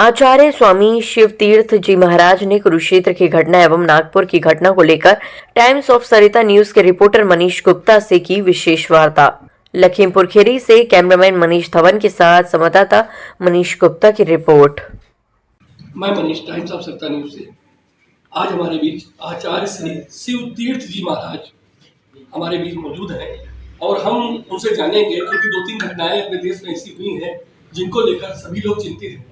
आचार्य स्वामी शिवतीर्थ जी महाराज ने कुरुक्षेत्र की घटना एवं नागपुर की घटना को लेकर टाइम्स ऑफ सरिता न्यूज के रिपोर्टर मनीष गुप्ता से की विशेष वार्ता। लखीमपुर खीरी से कैमरामैन मनीष धवन के साथ संवाददाता मनीष गुप्ता की रिपोर्ट। मैं Manish, times of Sarita news से। आज हमारे बीच आचार्य श्री शिवतीर्थ जी महाराज हमारे बीच मौजूद हैं और हम उनसे जानेंगे क्योंकि 2-3 घटनाएं अपने देश में ऐसी हुई हैं जिनको लेकर सभी लोग चिंतित हैं।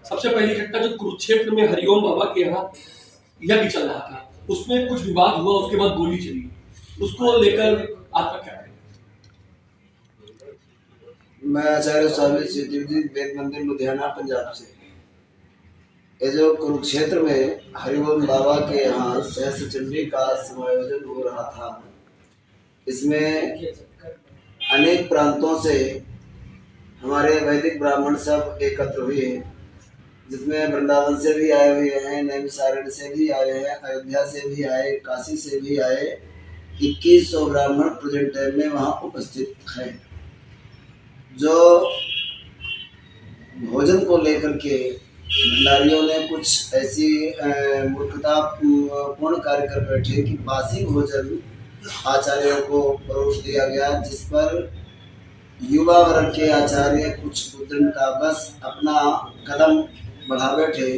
सबसे पहली घटना जो कुरुक्षेत्र में हरिओम बाबा के यहाँ यज्ञ चल रहा था, उसमें कुछ विवाद हुआ, उसके बाद गोली चली, उसको लेकर आपका क्या है? मैं आचार्य स्वामी शिवतीर्थ जी वेद मंदिर लुधियाना पंजाब से। ये जो कुरुक्षेत्र में हरिओम बाबा के यहाँ सहस्त्र चंडी का समायोजन हो रहा था, इसमें अनेक प्रांतों से हमारे वैदिक ब्राह्मण सब एकत्र हुए हैं, जिसमें वृंदावन से भी आए हुए हैं, नैमिषारण्य से भी आए हैं, अयोध्या से भी आए, काशी से भी आए। 2100 ब्राह्मण प्रेजेंट टाइम में वहाँ उपस्थित हैं। जो भोजन को लेकर के भंडारियों ने कुछ ऐसी मूर्खता पूर्ण कार्य कर बैठे कि बासी भोजन आचार्यों को परोस दिया गया, जिस पर युवा वर्ग के आचार्य कुछ उद्दंडता बस अपना कदम बढ़ा बैठे,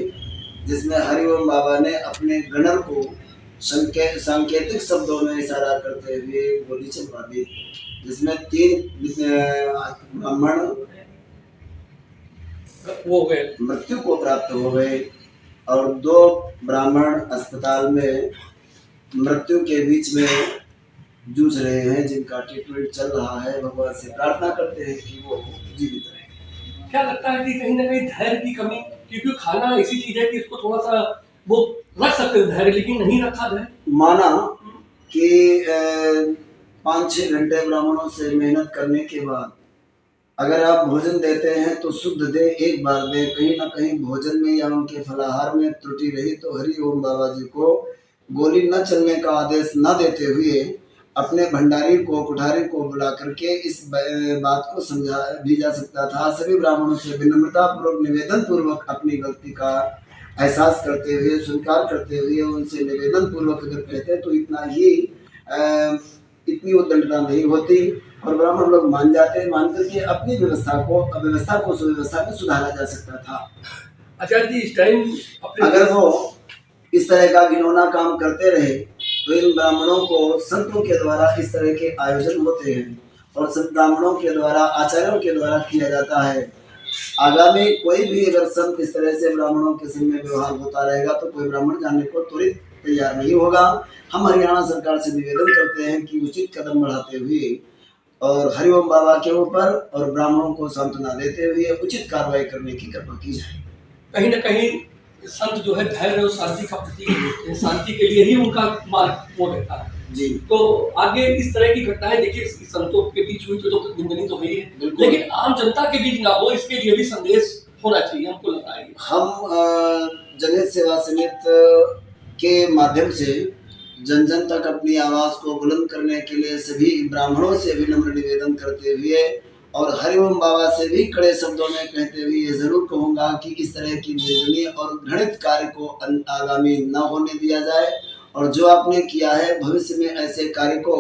जिसमें हरिओम बाबा ने अपने गणर को सांकेतिक शब्दों में इशारा करते हुए गोली चलवा दी, जिसमें 3 ब्राह्मण मृत्यु को प्राप्त हो गए और 2 ब्राह्मण अस्पताल में मृत्यु के बीच में जूझ रहे हैं, जिनका ट्रीटमेंट चल रहा है। भगवान से प्रार्थना करते हैं कि वो जीवित रहे। क्या लगता है कि कहीं ना कहीं धैर्य की कमी, क्योंकि खाना ऐसी चीज है कि इसको थोड़ा सा वो रख सकते हैं धैर्य, लेकिन नहीं रखा धैर्य। माना कि 5-6 घंटे ब्राह्मणों से मेहनत करने के बाद अगर आप भोजन देते हैं तो शुद्ध दे, एक बार दे। कहीं ना कहीं भोजन में या उनके फलाहार में त्रुटि रही तो हरिओम बाबा जी को गोली न चलने का आदेश न देते हुए अपने भंडारी को, कुठारी को बुला करके इस बात को समझा भी जा सकता था। सभी ब्राह्मणों से विनम्रता पूर्वक, निवेदन पूर्वक अपनी गलती का एहसास करते हुए, स्वीकार करते हुए उनसे निवेदन पूर्वक अगर कहते तो इतनी उद्दंडता नहीं होती और ब्राह्मण लोग मान जाते। मान करके अपनी अव्यवस्था को सुव्यवस्था में सुधारा जा सकता था। आचार्य जी, इस टाइम अगर वो इस तरह का घिनौना काम करते रहे तो इन ब्राह्मणों को संतों के द्वारा इस तरह के आयोजन होते हैं और संत ब्राह्मणों के द्वारा, आचार्यों के द्वारा किया जाता है। आगामी कोई भी अगर संत इस तरह से ब्राह्मणों के संग में व्यवहार होता रहेगा तो कोई ब्राह्मण जाने को त्वरित तैयार नहीं होगा। हम हरियाणा सरकार से निवेदन करते हैं कि उचित कदम बढ़ाते हुए और हरिओम बाबा के ऊपर और ब्राह्मणों को सांत्वना देते हुए उचित कार्रवाई करने की कृपा की जाए। कहीं ना कहीं संत जो है धैर्य और शांति का प्रतीक है, शांति के लिए ही उनका मार्ग वो रहता है जी। तो आगे इस तरह की घटनाएं देखिए संतों के बीच हुई तो निंदनीय तो हुई है, लेकिन आम जनता के बीच ना हो, इसके लिए भी संदेश होना चाहिए, हमको लगता है। हम जनहित सेवा समिति के माध्यम से जन जन तक अपनी आवाज को बुलंद करने के लिए सभी ब्राह्मणों से विनम्र निवेदन करते हुए और हरिओम बाबा से भी कड़े शब्दों में कहते हुए ये जरूर कहूँगा कि इस तरह की निंदनीय और घृणित कार्य को आगामी न होने दिया जाए और जो आपने किया है भविष्य में ऐसे कार्य को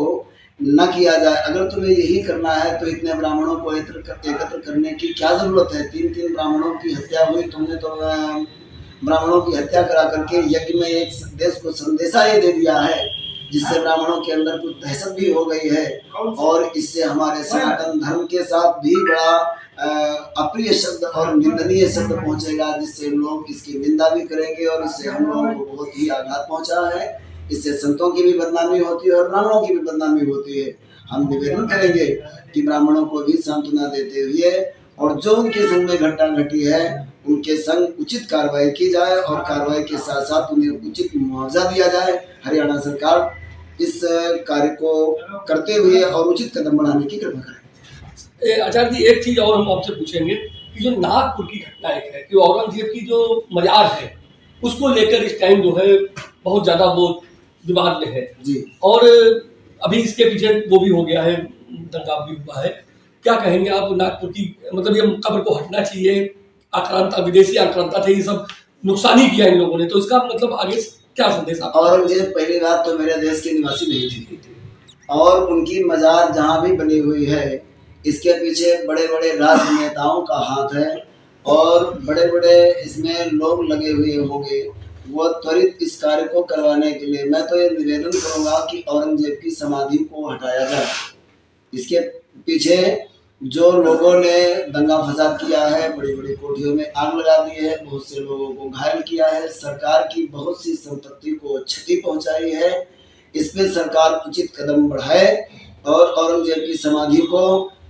न किया जाए। अगर तुम्हें यही करना है तो इतने ब्राह्मणों को एकत्र करने की क्या जरूरत है? 3 ब्राह्मणों की हत्या हुई, तुमने तो ब्राह्मणों की हत्या करा करके यज्ञ में एक देश को संदेशा ये दे दिया है, जिससे ब्राह्मणों के अंदर कुछ दहशत भी हो गई है और इससे हमारे सनातन धर्म के साथ भी बड़ा अप्रिय शब्द और निंदनीय शब्द पहुंचेगा, जिससे लोग इसकी निंदा भी करेंगे और इससे हम लोगों को बहुत ही आघात पहुंचा है। इससे संतों की भी बदनामी होती है और ब्राह्मणों की भी बदनामी होती है। हम निवेदन करेंगे कि ब्राह्मणों को भी सांत्वना देते हुए और जो उनके संग में घटना घटी है उनके संग उचित कार्रवाई की जाए और कार्रवाई के साथ साथ उन्हें उचित मुआवजा दिया जाए। हरियाणा सरकार इस कार्य को करते हुए और उचित कदम बढ़ाने की कृपा करें। आचार्य जी, एक चीज और हम आपसे पूछेंगे कि जो नागपुर की घटना एक है कि औरंगजेब की जो मजार है उसको लेकर इस टाइम जो है बहुत ज्यादा वो विवाद में है जी, और अभी इसके पीछे वो भी हो गया है, दंगा भी हुआ है। क्या कहेंगे आप नागपुर की, मतलब ये कब्र को हटना चाहिए आक्रांता, विदेशी आक्रांता थे, ये सब नुकसान ही किया इन लोगों ने। तो इसका मतलब आगे क्या संदेश आप? औरंगजेब पहली बात तो मेरे देश के निवासी नहीं थे, और उनकी मजार जहाँ भी बनी हुई है इसके पीछे बड़े बड़े राजनेताओं का हाथ है, और बड़े बड़े इसमें लोग लगे हुए होंगे। वो त्वरित इस कार्य को करवाने के लिए मैं तो ये निवेदन करूंगा कि औरंगजेब की समाधि को हटाया जाए। इसके पीछे जो लोगों ने दंगा फसाद किया है, बड़ी बड़ी कोठियों में आग लगा दी है, बहुत से लोगों को घायल किया है, सरकार की बहुत सी संपत्ति को क्षति पहुंचाई है, इस पे सरकार उचित कदम बढ़ाए और औरंगजेब की समाधि को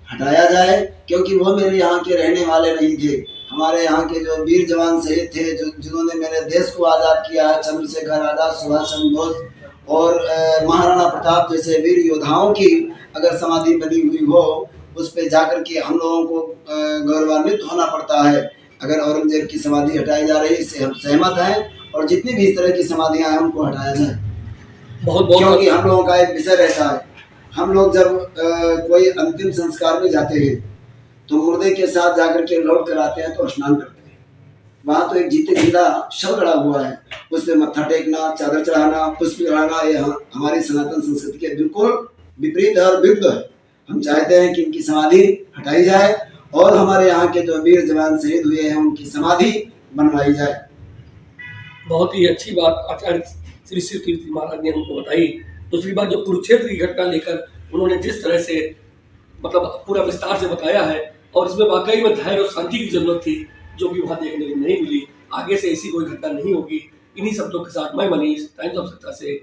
हटाया जाए। क्योंकि वो मेरे यहाँ के रहने वाले नहीं थे, हमारे यहाँ के जो वीर जवान शहीद थे, जो जिन्होंने मेरे देश को आज़ाद किया है, चंद्रशेखर आज़ाद, सुभाष चंद्र बोस और महाराणा प्रताप जैसे वीर योद्धाओं की अगर समाधि बनी हुई हो, उस पे जाकर के हम लोगों को गौरवान्वित होना पड़ता है। अगर औरंगजेब की समाधि हटाई जा रही है, इससे हम सहमत हैं, और जितनी भी इस तरह की समाधियां हैं उनको हटाया जाए। क्योंकि हम लोगों का एक विषय रहता है, हम लोग जब कोई अंतिम संस्कार में जाते हैं तो मुर्दे के साथ जाकर के लौट कर आते हैं तो स्नान करते हैं। वहाँ तो एक जीते जीता शव गड़ा हुआ है, उस पर मत्था टेकना, चादर चढ़ाना, पुष्प चढ़ाना, ये हमारी सनातन संस्कृति के बिल्कुल विपरीत है और विरुद्ध है। हम चाहते हैं कि इनकी समाधि हटाई जाए और हमारे यहाँ के जो वीर जवान शहीद हुए हैं उनकी समाधि बनवाई जाए। बहुत ही अच्छी बात आचार्य श्री शिव तीर्थ जी महाराज ने हमको बताई। दूसरी बात, जो कुरुक्षेत्र की घटना लेकर उन्होंने जिस तरह से मतलब पूरा विस्तार से बताया है, और इसमें वाकई में धैर्य और शांति की जरूरत थी, जो कि वहाँ देखने को नहीं मिली। आगे से ऐसी कोई घटना नहीं होगी। इन्हीं शब्दों के साथ मैं मनीष, टाइम्स ऑफ सत्ता से